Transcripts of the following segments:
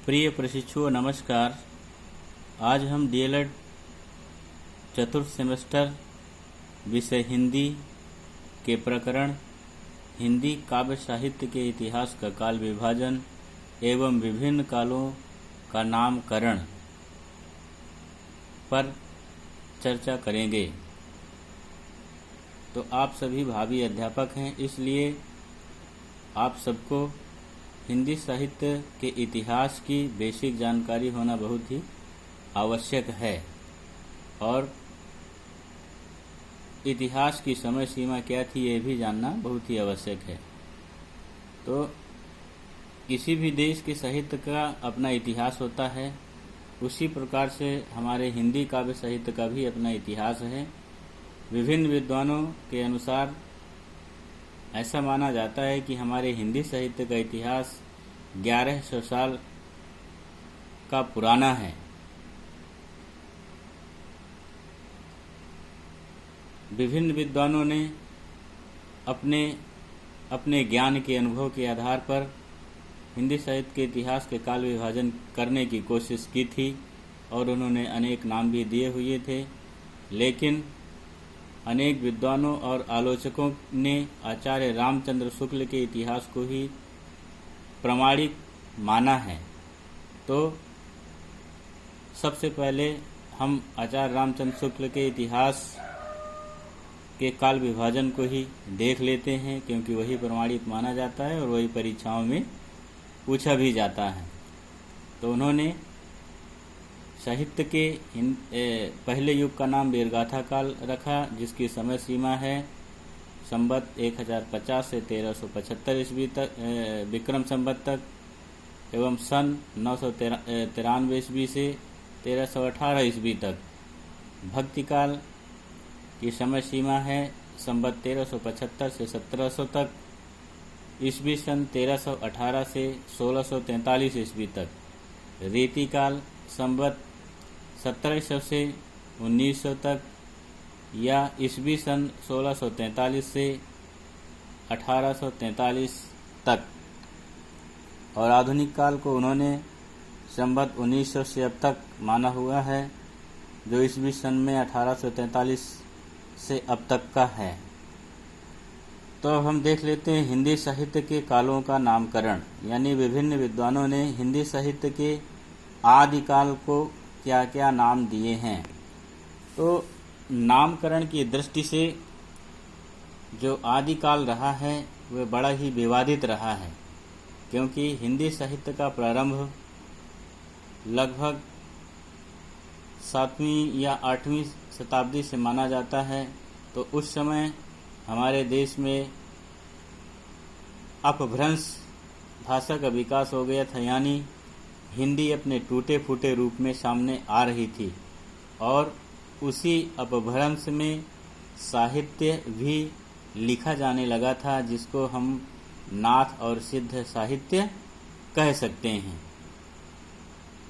प्रिय प्रशिक्षुओं नमस्कार। आज हम डीएलएड चतुर्थ सेमेस्टर विषय हिंदी के प्रकरण हिंदी काव्य साहित्य के इतिहास का काल विभाजन एवं विभिन्न कालों का नामकरण पर चर्चा करेंगे। तो आप सभी भावी अध्यापक हैं, इसलिए आप सबको हिंदी साहित्य के इतिहास की बेसिक जानकारी होना बहुत ही आवश्यक है और इतिहास की समय सीमा क्या थी ये भी जानना बहुत ही आवश्यक है। तो किसी भी देश के साहित्य का अपना इतिहास होता है, उसी प्रकार से हमारे हिंदी काव्य साहित्य का भी अपना इतिहास है। विभिन्न विद्वानों के अनुसार ऐसा माना जाता है कि हमारे हिंदी साहित्य का इतिहास 1100 साल का पुराना है। विभिन्न विद्वानों ने अपने अपने ज्ञान के अनुभव के आधार पर हिंदी साहित्य के इतिहास के काल विभाजन करने की कोशिश की थी और उन्होंने अनेक नाम भी दिए हुए थे, लेकिन अनेक विद्वानों और आलोचकों ने आचार्य रामचंद्र शुक्ल के इतिहास को ही प्रामाणिक माना है। तो सबसे पहले हम आचार्य रामचंद्र शुक्ल के इतिहास के काल विभाजन को ही देख लेते हैं, क्योंकि वही प्रामाणिक माना जाता है और वही परीक्षाओं में पूछा भी जाता है। तो उन्होंने साहित्य के पहले युग का नाम वीरगाथा काल रखा, जिसकी समय सीमा है संवत 1050 से 1375 ईस्वी तक विक्रम संवत तक, एवं सन 993 ईस्वी से 1318 ईस्वी तक। भक्ति काल की समय सीमा है संवत 1375 से 1700 तक, ईस्वी सन 1318 से 1643 ईस्वी तक। रीति काल संवत 1700 से 1900 तक या ईस्वी सन 1643 से 1843 तक। और आधुनिक काल को उन्होंने संवत 1900 से अब तक माना हुआ है, जो ईस्वी सन में 1843 से अब तक का है। तो अब हम देख लेते हैं हिंदी साहित्य के कालों का नामकरण, यानी विभिन्न विद्वानों ने हिंदी साहित्य के आदिकाल को क्या क्या नाम दिए हैं। तो नामकरण की दृष्टि से जो आदिकाल रहा है वह बड़ा ही विवादित रहा है, क्योंकि हिंदी साहित्य का प्रारंभ लगभग 7वीं या 8वीं शताब्दी से माना जाता है। तो उस समय हमारे देश में अपभ्रंश भाषा का विकास हो गया था, यानी हिंदी अपने टूटे फूटे रूप में सामने आ रही थी और उसी अपभ्रंश में साहित्य भी लिखा जाने लगा था, जिसको हम नाथ और सिद्ध साहित्य कह सकते हैं।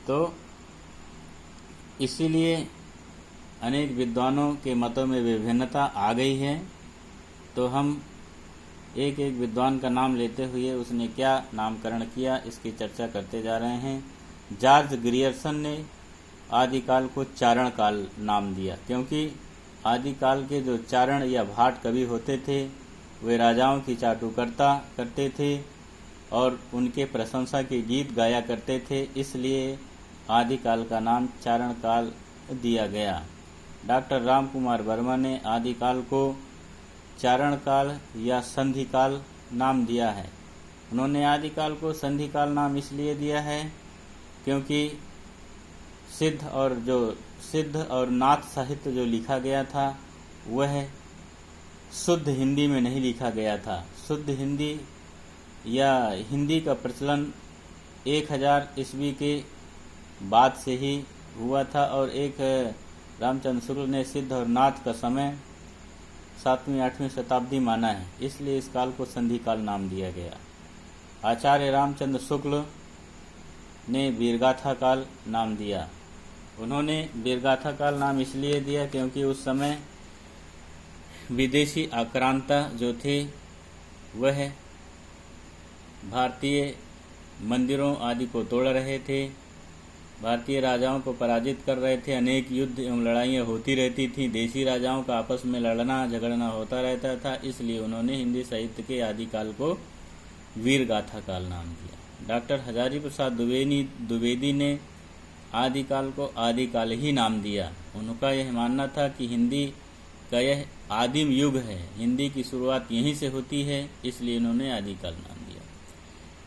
तो इसीलिए अनेक विद्वानों के मतों में विभिन्नता आ गई है। तो हम एक एक विद्वान का नाम लेते हुए उसने क्या नामकरण किया इसकी चर्चा करते जा रहे हैं। जॉर्ज ग्रियर्सन ने आदिकाल को चारण काल नाम दिया, क्योंकि आदिकाल के जो चारण या भाट कवि होते थे वे राजाओं की चाटुकर्ता करते थे और उनके प्रशंसा के गीत गाया करते थे, इसलिए आदिकाल का नाम चारण काल दिया गया। डॉक्टर राम कुमार वर्मा ने आदिकाल को चारण काल या संधि काल नाम दिया है। उन्होंने आदिकाल को संधि काल नाम इसलिए दिया है क्योंकि सिद्ध और नाथ साहित्य जो लिखा गया था वह शुद्ध हिंदी में नहीं लिखा गया था। शुद्ध हिंदी या हिंदी का प्रचलन 1000 ईस्वी के बाद से ही हुआ था और एक रामचंद्र शुक्ल ने सिद्ध और नाथ का समय 7वीं 8वीं शताब्दी माना है, इसलिए इस काल को संधि काल नाम दिया गया। आचार्य रामचंद्र शुक्ल ने वीरगाथा काल नाम दिया। उन्होंने वीरगाथा काल नाम इसलिए दिया क्योंकि उस समय विदेशी आक्रांता जो थे वह भारतीय मंदिरों आदि को तोड़ रहे थे, भारतीय राजाओं को पराजित कर रहे थे, अनेक युद्ध एवं लड़ाइयाँ होती रहती थीं, देशी राजाओं का आपस में लड़ना झगड़ना होता रहता था। इसलिए उन्होंने हिंदी साहित्य के आदिकाल को वीर गाथा काल नाम दिया। डॉक्टर हजारी प्रसाद द्विवेदी ने आदिकाल को आदिकाल ही नाम दिया। उनका यह मानना था कि हिंदी का यह आदिम युग है, हिंदी की शुरुआत यहीं से होती है, इसलिए इन्होंने आदिकाल नाम दिया।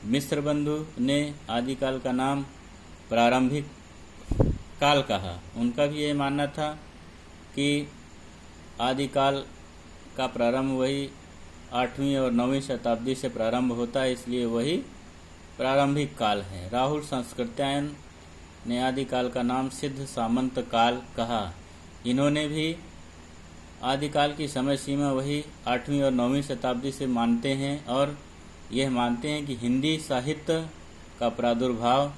मिश्र बंधु ने आदिकाल का नाम प्रारंभिक काल कहा। उनका भी यह मानना था कि आदिकाल का प्रारंभ वही 8वीं और 9वीं शताब्दी से प्रारंभ होता है, इसलिए वही प्रारंभिक काल है। राहुल संस्कृत्यायन ने आदिकाल का नाम सिद्ध सामंत काल कहा। इन्होंने भी आदिकाल की समय सीमा वही 8वीं और 9वीं शताब्दी से मानते हैं और यह मानते हैं कि हिंदी साहित्य का प्रादुर्भाव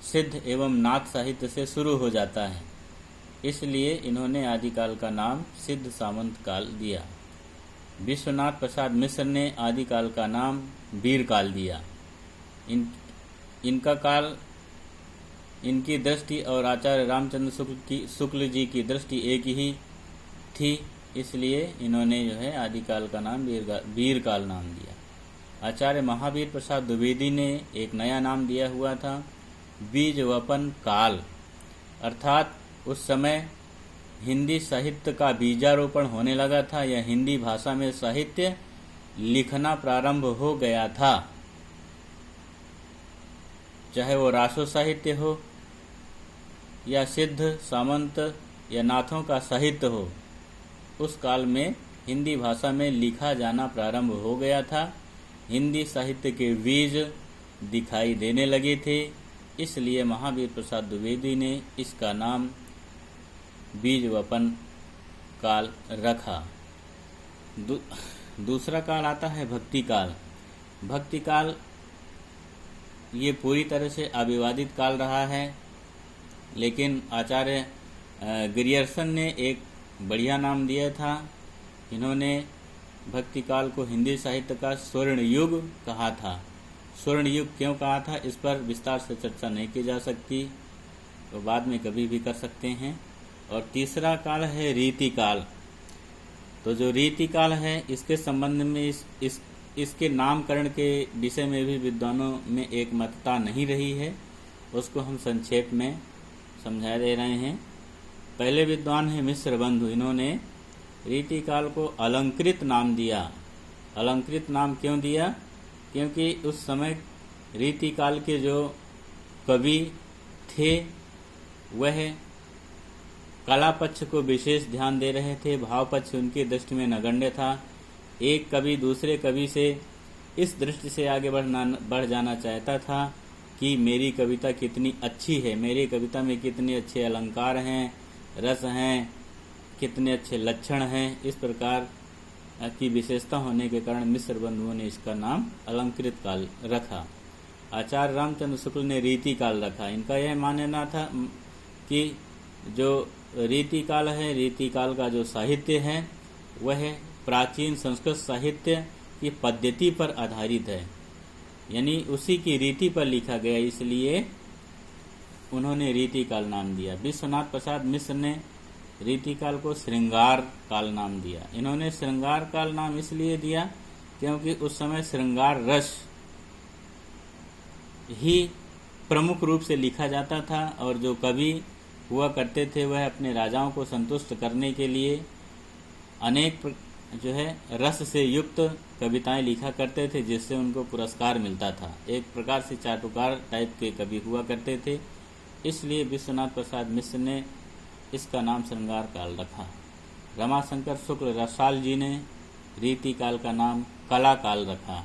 सिद्ध एवं नाथ साहित्य से शुरू हो जाता है, इसलिए इन्होंने आदिकाल का नाम सिद्ध सामंत काल दिया। विश्वनाथ प्रसाद मिश्र ने आदिकाल का नाम वीर काल दिया। इनका काल, इनकी दृष्टि और आचार्य रामचंद्र शुक्ल जी की दृष्टि एक ही थी, इसलिए इन्होंने जो है आदिकाल का नाम वीर काल नाम दिया। आचार्य महावीर प्रसाद द्विवेदी ने एक नया नाम दिया हुआ था, बीजवपन काल, अर्थात उस समय हिंदी साहित्य का बीजारोपण होने लगा था या हिंदी भाषा में साहित्य लिखना प्रारंभ हो गया था, चाहे वो रासो साहित्य हो या सिद्ध सामंत या नाथों का साहित्य हो। उस काल में हिंदी भाषा में लिखा जाना प्रारंभ हो गया था, हिंदी साहित्य के बीज दिखाई देने लगे थे, इसलिए महावीर प्रसाद द्विवेदी ने इसका नाम बीजवपन काल रखा। दूसरा काल आता है भक्ति काल। भक्ति काल ये पूरी तरह से अविवादित काल रहा है, लेकिन आचार्य ग्रियर्सन ने एक बढ़िया नाम दिया था। इन्होंने भक्ति काल को हिंदी साहित्य का स्वर्ण युग कहा था। स्वर्ण युग क्यों कहा था, इस पर विस्तार से चर्चा नहीं की जा सकती, तो बाद में कभी भी कर सकते हैं। और तीसरा काल है रीति काल। तो जो रीति काल है, इसके संबंध में इसके नामकरण के विषय में भी विद्वानों में एक मतता नहीं रही है, उसको हम संक्षेप में समझा दे रहे हैं। पहले विद्वान है मिश्र बंधु, इन्होंने रीति काल को अलंकृत नाम दिया। अलंकृत नाम क्यों दिया? क्योंकि उस समय रीति काल के जो कवि थे वह कला पक्ष को विशेष ध्यान दे रहे थे, भाव पक्ष उनकी दृष्टि में नगण्य था। एक कवि दूसरे कवि से इस दृष्टि से आगे बढ़ जाना चाहता था कि मेरी कविता कितनी अच्छी है, मेरी कविता में कितने अच्छे अलंकार हैं, रस हैं, कितने अच्छे लक्षण हैं। इस प्रकार की विशेषता होने के कारण मिश्र बंधुओं ने इसका नाम अलंकृत काल रखा। आचार्य रामचंद्र शुक्ल ने रीति काल रखा। इनका यह मानना था कि जो रीति काल है, रीति काल का जो साहित्य है वह प्राचीन संस्कृत साहित्य की पद्धति पर आधारित है, यानी उसी की रीति पर लिखा गया, इसलिए उन्होंने रीति काल नाम दिया। विश्वनाथ प्रसाद मिश्र ने रीति काल को श्रृंगार काल नाम दिया। इन्होंने श्रृंगार काल नाम इसलिए दिया क्योंकि उस समय श्रृंगार रस ही प्रमुख रूप से लिखा जाता था और जो कवि हुआ करते थे वह अपने राजाओं को संतुष्ट करने के लिए अनेक जो है रस से युक्त कविताएं लिखा करते थे, जिससे उनको पुरस्कार मिलता था। एक प्रकार से चाटुकार टाइप के कवि हुआ करते थे, इसलिए विश्वनाथ प्रसाद मिश्र ने इसका नाम श्रृंगार काल रखा। रमाशंकर शुक्ल रसाल जी ने रीति काल का नाम कला काल रखा।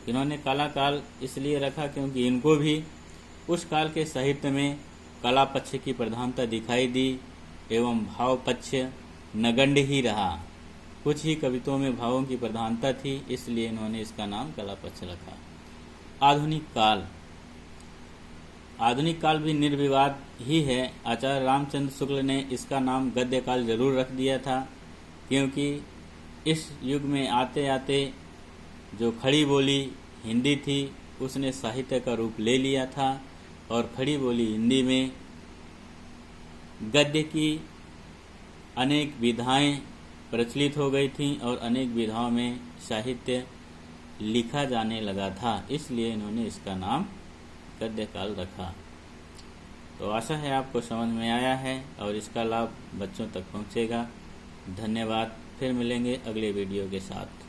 इन्होंने कला काल इसलिए रखा क्योंकि इनको भी उस काल के साहित्य में कला पक्ष की प्रधानता दिखाई दी एवं भाव पक्ष नगण्य ही रहा। कुछ ही कविताओं में भावों की प्रधानता थी, इसलिए इन्होंने इसका नाम कला पक्ष रखा। आधुनिक काल। आधुनिक काल भी निर्विवाद ही है। आचार्य रामचंद्र शुक्ल ने इसका नाम गद्य काल जरूर रख दिया था, क्योंकि इस युग में आते आते जो खड़ी बोली हिंदी थी उसने साहित्य का रूप ले लिया था और खड़ी बोली हिंदी में गद्य की अनेक विधाएं प्रचलित हो गई थीं और अनेक विधाओं में साहित्य लिखा जाने लगा था, इसलिए इन्होंने इसका नाम गद्य काल रखा। तो आशा है आपको समझ में आया है और इसका लाभ बच्चों तक पहुंचेगा। धन्यवाद। फिर मिलेंगे अगले वीडियो के साथ।